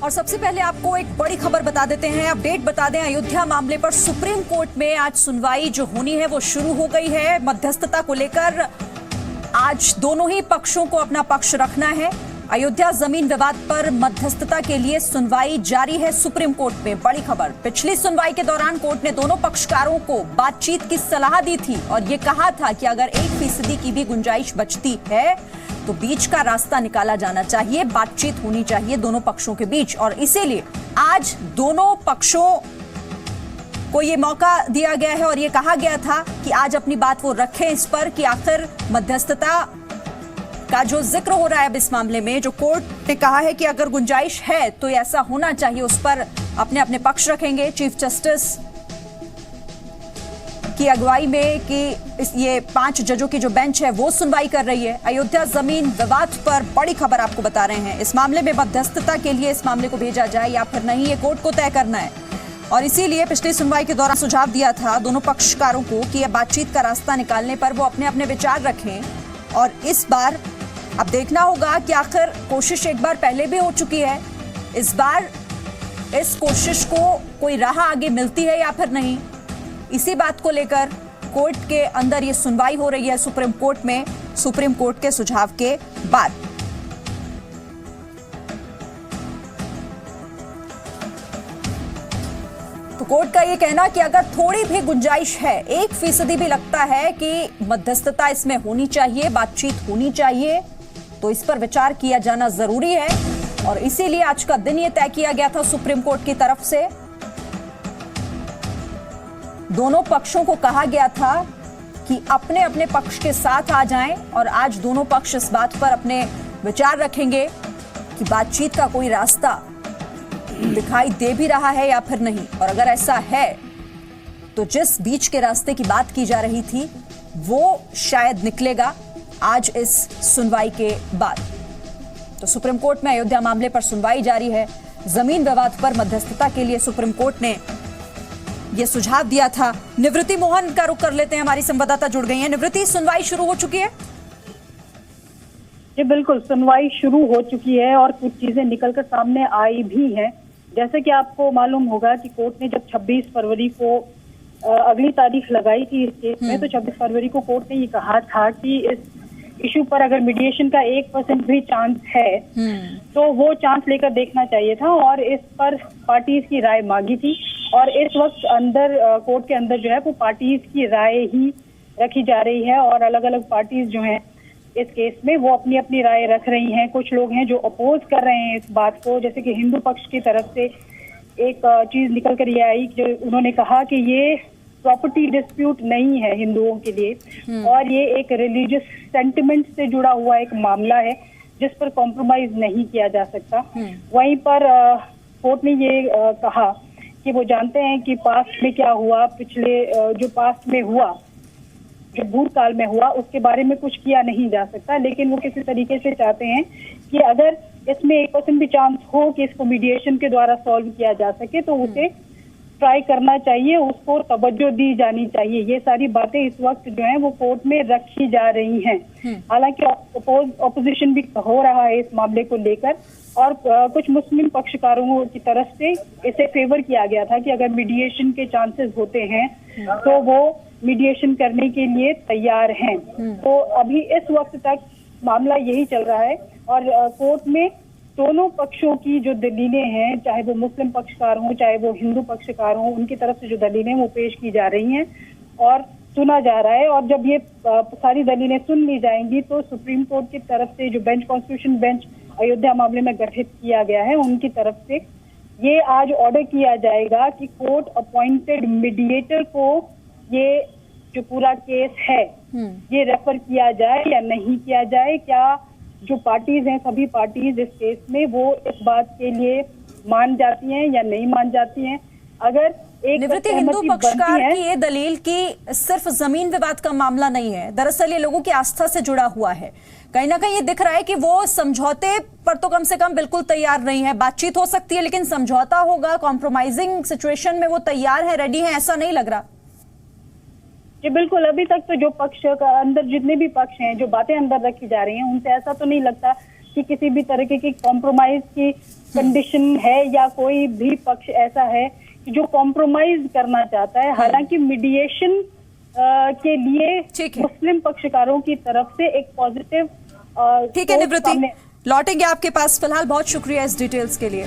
और सबसे पहले आपको एक बड़ी खबर बता देते हैं, अपडेट बता दें। अयोध्या मामले पर सुप्रीम कोर्ट में आज सुनवाई जो होनी है वो शुरू हो गई है। मध्यस्थता को लेकर आज दोनों ही पक्षों को अपना पक्ष रखना है। अयोध्या जमीन विवाद पर मध्यस्थता के लिए सुनवाई जारी है सुप्रीम कोर्ट में। बड़ी खबर, पिछली सुनवाई के दौरान कोर्ट ने दोनों पक्षकारों को बातचीत की सलाह दी थी और ये कहा था कि अगर 1% की भी गुंजाइश बचती है तो बीच का रास्ता निकाला जाना चाहिए, बातचीत होनी चाहिए दोनों पक्षों के बीच। और इसीलिए आज दोनों पक्षों को ये मौका दिया गया है और ये कहा गया था कि आज अपनी बात वो रखें इस पर कि आखिर मध्यस्थता का जो जिक्र हो रहा है अब इस मामले में, जो कोर्ट ने कहा है कि अगर गुंजाइश है तो ऐसा होना चाहिए, उस पर अपने अपने पक्ष रखेंगे। चीफ जस्टिस की अगुवाई में कि ये 5 जजों की जो बेंच है वो सुनवाई कर रही है। अयोध्या जमीन विवाद पर बड़ी खबर आपको बता रहे हैं। इस मामले में मध्यस्थता के लिए इस मामले को भेजा जाए या फिर नहीं, ये कोर्ट को तय करना है। और इसीलिए पिछली सुनवाई के दौरान सुझाव दिया था दोनों पक्षकारों को कि यह बातचीत का रास्ता निकालने पर वो अपने अपने विचार रखें। और इस बार अब देखना होगा कि आखिर कोशिश एक बार पहले भी हो चुकी है, इस बार इस कोशिश को कोई राह आगे मिलती है या फिर नहीं। इसी बात को लेकर कोर्ट के अंदर ये सुनवाई हो रही है सुप्रीम कोर्ट में, सुप्रीम कोर्ट के सुझाव के बाद। तो कोर्ट का ये कहना कि अगर थोड़ी भी गुंजाइश है, 1% भी लगता है कि मध्यस्थता इसमें होनी चाहिए, बातचीत होनी चाहिए, तो इस पर विचार किया जाना जरूरी है। और इसीलिए आज का दिन ये तय किया गया था सुप्रीम कोर्ट की तरफ से। दोनों पक्षों को कहा गया था कि अपने अपने पक्ष के साथ आ जाएं और आज दोनों पक्ष इस बात पर अपने विचार रखेंगे कि बातचीत का कोई रास्ता दिखाई दे भी रहा है या फिर नहीं। और अगर ऐसा है तो जिस बीच के रास्ते की बात की जा रही थी वो शायद निकलेगा आज इस सुनवाई के बाद। तो सुप्रीम कोर्ट में अयोध्या मामले पर सुनवाई जारी है। जमीन विवाद पर मध्यस्थता के लिए सुप्रीम कोर्ट ने ये सुझाव दिया था। निवृत्ति मोहन का रुख कर लेते हैं, हमारी संवाददाता जुड़ गई हैं। निवृत्ति, सुनवाई शुरू हो चुकी है? जी बिल्कुल, सुनवाई शुरू हो चुकी है और कुछ चीजें निकलकर सामने आई भी हैं। जैसे कि आपको मालूम होगा कि कोर्ट ने जब 26 फरवरी को अगली तारीख लगाई थी इस केस में, तो 26 फरवरी को कोर्ट ने ये कहा था कि इस इशू पर अगर मीडिएशन का 1% भी चांस है तो वो चांस लेकर देखना चाहिए था और इस पर पार्टीज की राय मांगी थी। और इस वक्त अंदर कोर्ट के अंदर जो है वो पार्टीज की राय ही रखी जा रही है और अलग अलग पार्टीज जो हैं इस केस में वो अपनी अपनी राय रख रही हैं। कुछ लोग हैं जो अपोज कर रहे हैं इस बात को, जैसे कि हिंदू पक्ष की तरफ से एक चीज निकल कर ये आई जो उन्होंने कहा कि ये प्रॉपर्टी डिस्प्यूट नहीं है हिंदुओं के लिए और ये एक रिलीजियस सेंटिमेंट से जुड़ा हुआ एक मामला है जिस पर कॉम्प्रोमाइज नहीं किया जा सकता। वहीं पर कोर्ट ने ये कहा कि वो जानते हैं कि पास्ट में क्या हुआ, पिछले जो पास्ट में हुआ, जो भूतकाल में हुआ, उसके बारे में कुछ किया नहीं जा सकता, लेकिन वो किसी तरीके से चाहते हैं कि अगर इसमें 1% भी चांस हो कि इसको मीडिएशन के द्वारा सॉल्व किया जा सके तो उसे ट्राई करना चाहिए, उसको तवज्जो दी जानी चाहिए। ये सारी बातें इस वक्त जो है वो कोर्ट में रखी जा रही हैं। हालांकि ऑपोजिशन भी हो रहा है इस मामले को लेकर और कुछ मुस्लिम पक्षकारों की तरफ से इसे फेवर किया गया था कि अगर मीडिएशन के चांसेस होते हैं तो वो मीडिएशन करने के लिए तैयार हैं। तो अभी इस वक्त तक मामला यही चल रहा है और कोर्ट में दोनों पक्षों की जो दलीलें हैं, चाहे वो मुस्लिम पक्षकार हों चाहे वो हिंदू पक्षकार हों, उनकी तरफ से जो दलीलें वो पेश की जा रही हैं और सुना जा रहा है। और जब ये सारी दलीलें सुन ली जाएंगी तो सुप्रीम कोर्ट की तरफ से जो बेंच, कॉन्स्टिट्यूशन बेंच अयोध्या मामले में गठित किया गया है, उनकी तरफ से ये आज ऑर्डर किया जाएगा कि कोर्ट अपॉइंटेड मीडिएटर को ये जो पूरा केस है ये रेफर किया जाए या नहीं किया जाए। क्या जो पार्टीज हैं, सभी पार्टीज इस केस में वो इस बात के लिए मान जाती हैं या नहीं मान जाती हैं। अगर एक निवृत्ति, हिंदू पक्षकार की ये दलील कि सिर्फ जमीन विवाद का मामला नहीं है, दरअसल ये लोगों की आस्था से जुड़ा हुआ है। कहीं ना कहीं ये दिख रहा है कि वो समझौते पर तो कम से कम बिल्कुल तैयार नहीं है। बातचीत हो सकती है लेकिन समझौता होगा, कॉम्प्रोमाइजिंग सिचुएशन में वो तैयार है, रेडी है, ऐसा नहीं लग रहा। जी बिल्कुल, अभी तक तो जो पक्ष का अंदर जितने भी पक्ष हैं, जो बातें अंदर रखी जा रही हैं, उनसे ऐसा तो नहीं लगता कि किसी भी तरीके की कॉम्प्रोमाइज की कंडीशन है या कोई भी पक्ष ऐसा है कि जो कॉम्प्रोमाइज करना चाहता है। हालांकि मीडिएशन के लिए ठीक है। मुस्लिम पक्षकारों की तरफ से एक पॉजिटिव ठीक है निवृत्ति, लौटेंगे आपके पास, फिलहाल बहुत शुक्रिया इस डिटेल्स के लिए।